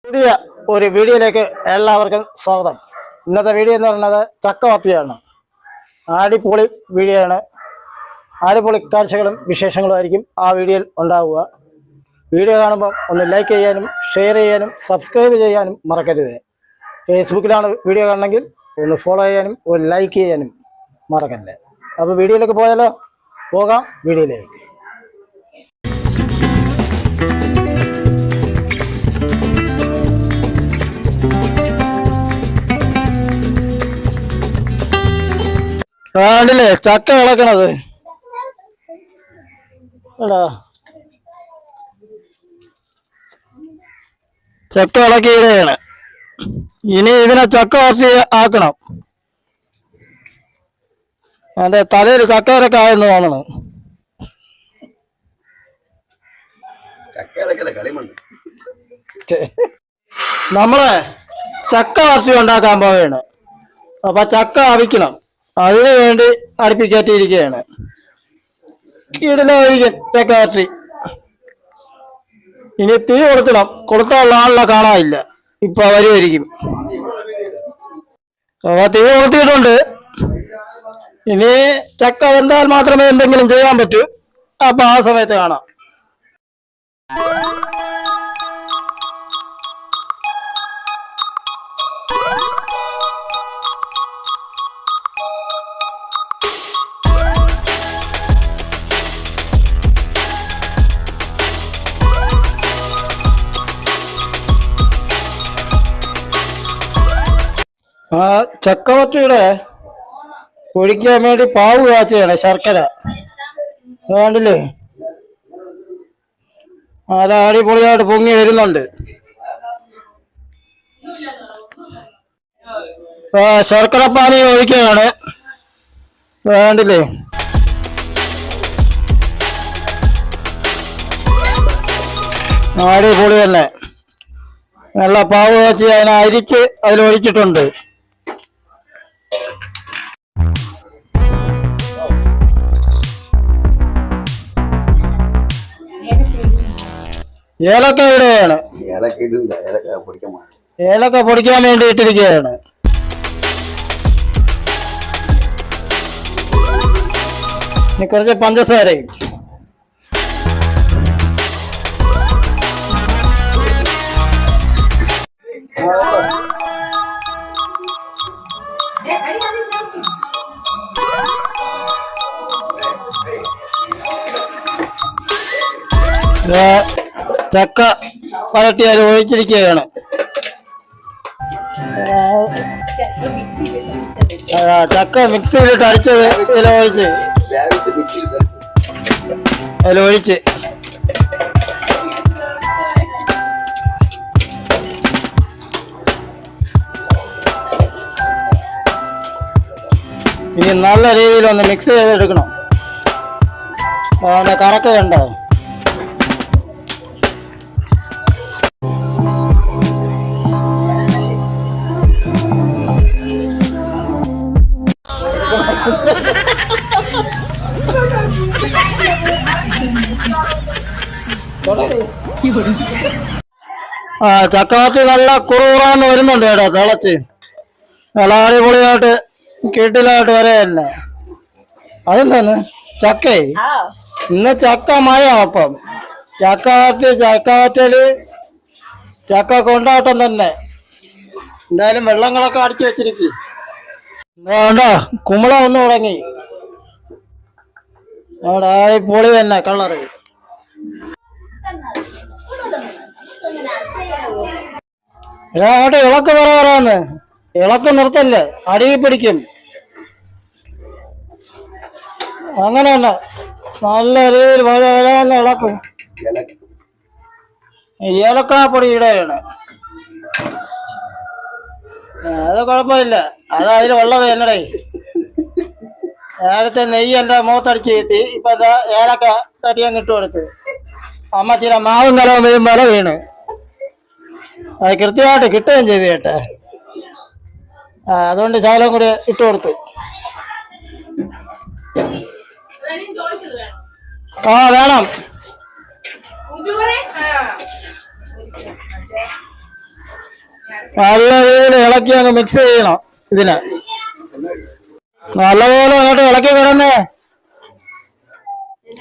പുതിയ ഒരു വീഡിയോയിലേക്ക് എല്ലാവർക്കും സ്വാഗതം. ഇന്നത്തെ വീഡിയോ എന്ന് പറയുന്നത് ചക്ക വത്തിയാണ്. അടിപൊളി വീഡിയോ ആണ്. അടിപൊളി കാഴ്ചകളും വിശേഷങ്ങളും ആയിരിക്കും ആ വീഡിയോയിൽ ഉണ്ടാവുക. വീഡിയോ കാണുമ്പോൾ ഒന്ന് ലൈക്ക് ചെയ്യാനും ഷെയർ ചെയ്യാനും സബ്സ്ക്രൈബ് ചെയ്യാനും മറക്കരുത്. ഫേസ്ബുക്കിലാണ് വീഡിയോ കാണണമെങ്കിൽ ഒന്ന് ഫോളോ ചെയ്യാനും ഒരു ലൈക്ക് ചെയ്യാനും മറക്കല്ലേ. അപ്പോൾ വീഡിയോയിലേക്ക് പോയാലോ? പോകാം വീഡിയോയിലേക്ക്. ആണ്ടില്ലേ ചക്ക ഇളക്കണത് എടാ, ചക്ക ഇളക്കിയിടുകയാണ്. ഇനി ഇതിനെ ചക്ക വറുത്തി ആക്കണം. അതെ, തലയിൽ ചക്കരൊക്കെ ആയെന്ന് തോന്നണം. നമ്മളെ ചക്ക വറുത്തി ഉണ്ടാക്കാൻ പോവുകയാണ്. അപ്പൊ ചക്ക അവിക്കണം. അതിനു വേണ്ടി അടുപ്പിക്കറ്റിയിരിക്കുകയാണ്. കീടിലായിരിക്കും ചക്ക വറുത്തി. ഇനി തീ കൊടുക്കണം. കൊടുക്കാനുള്ള ആളിനെ കാണാനില്ല. ഇപ്പൊ വരുമായിരിക്കും. അപ്പൊ തീ കൊടുത്തിട്ടുണ്ട്. ഇനി ചക്ക വെന്താൽ മാത്രമേ എന്തെങ്കിലും ചെയ്യാൻ പറ്റൂ. അപ്പൊ ആ സമയത്ത് കാണാം. ആ ചക്കവറ്റിയുടെ പൊടിക്കാൻ വേണ്ടി പാവ് കാച്ചുകയാണ്. ശർക്കര വേണ്ടില്ലേ? അത് അടിപൊളിയായിട്ട് പൊങ്ങി വരുന്നുണ്ട്. ശർക്കര പാനി ഒഴിക്കുകയാണ്. വേണ്ടില്ലേ? അടിപൊളി തന്നെ. നല്ല പാവ് കാച്ചി അതിനെ അരിച്ച് അതിലൊഴിച്ചിട്ടുണ്ട്. ഏലക്ക ഇടുകയാണ്. ഏലക്ക പൊടിക്കാൻ വേണ്ടി ഇട്ടിരിക്കുകയാണ്. ഇനി കുറച്ച് പഞ്ചസാരയും. ചക്ക വരട്ടി അത് ഒഴിച്ചിരിക്കുകയാണ്. ചക്ക മിക്സിയിലിട്ട് അടിച്ചത് ഇതിലൊഴിച്ച് അതിലൊഴിച്ച് ഇനി നല്ല രീതിയിൽ ഒന്ന് മിക്സ് ചെയ്തെടുക്കണം. അതിന്റെ കറക്കുണ്ടോ? ചക്കവറ്റി നല്ല കുറുകുറാന്ന് വരുന്നുണ്ട് കേട്ടോ. തിളച്ച് നല്ല അടിപൊളിയായിട്ട് കീട്ടിലായിട്ട് വരെ തന്നെ. അതെന്താന്ന് ചക്കേ ഇന്ന് ചക്ക മഴ. അപ്പം ചക്കവറ്റല് ചക്ക കൊണ്ടാട്ടം തന്നെ. എന്തായാലും വെള്ളങ്ങളൊക്കെ അടിച്ചു വെച്ചിരിക്കും. വേണ്ട കുമ്പള ഒന്ന് തുടങ്ങി. അവിടെ പൊളി തന്നെ കളറ്. അങ്ങോട്ട് ഇളക്ക് പറയാന്ന്. ഇളക്ക് നിർത്തല്ലേ, അടിയിൽ പിടിക്കും. അങ്ങനെ തന്നെ നല്ല രീതിയിൽ വരാന്ന് ഇളക്കും. ഏലക്കാപ്പൊടി ഇടുകയാണ്. അത് കുഴപ്പമില്ല. അത് അതിൽ ഉള്ളത് എന്നടേ. നേരത്തെ നെയ്യ് എൻ്റെ മുഖത്തടിച്ച് കയറ്റി. ഇപ്പൊ ഏലക്ക തട്ടിയാൻ കിട്ടുമെടുത്ത്. അമ്മ ചില മാവും കലവും വീഴുമ്പോൾ വീണ് അത് കൃത്യമായിട്ട് കിട്ടുകയും ചെയ്തു കേട്ടെ. അതുകൊണ്ട് ശകലം കൂടി ഇട്ട് കൊടുത്ത്. വേണം. നല്ല രീതിയിൽ ഇളക്കി അങ്ങ് മിക്സ് ചെയ്യണം. ഇതിന് നല്ലപോലെ അങ്ങോട്ട് ഇളക്കി കിടന്നേ,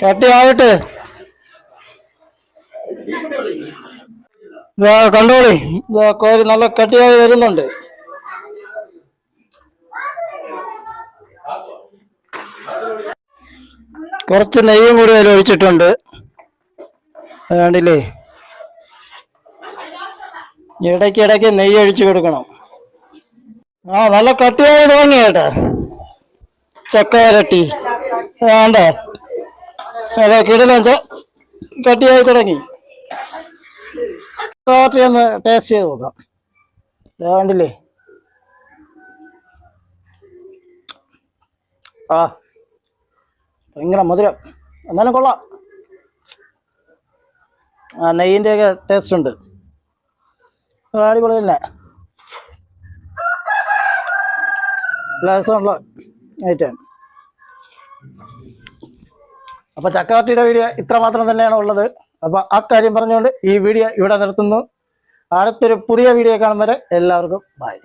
കട്ടിയാവട്ടെ. കണ്ടോളി, കോരി നല്ല കട്ടിയായി വരുന്നുണ്ട്. കുറച്ച് നെയ്യും കൂടി അതിൽ ഒഴിച്ചിട്ടുണ്ട്, കണ്ടില്ലേ? ഇടയ്ക്കിടയ്ക്ക് നെയ്യ് ഒഴിച്ചു കൊടുക്കണം. നല്ല കട്ടിയായി തുടങ്ങി കേട്ടാ ചക്ക വരട്ടി. വേണ്ടേ, അതെ, കിടലം കട്ടിയായി തുടങ്ങി. ചക്ക ഒന്ന് ടേസ്റ്റ് ചെയ്ത് നോക്കാം. കണ്ടില്ലേ? ഭയങ്കര മധുരം, എന്നാലും കൊള്ളാം. നെയ്യിൻ്റെ ഒക്കെ ടേസ്റ്റ് ഉണ്ട്. അടിപൊളി തന്നെ, രസമുള്ള ഐറ്റം. അപ്പോൾ ചക്കവരട്ടിയുടെ വീഡിയോ ഇത്ര മാത്രം തന്നെയാണ് ഉള്ളത്. അപ്പോൾ ആ കാര്യം പറഞ്ഞുകൊണ്ട് ഈ വീഡിയോ ഇവിടെ നിർത്തുന്നു. അടുത്തൊരു പുതിയ വീഡിയോ കാണും വരെ എല്ലാവർക്കും ബൈ.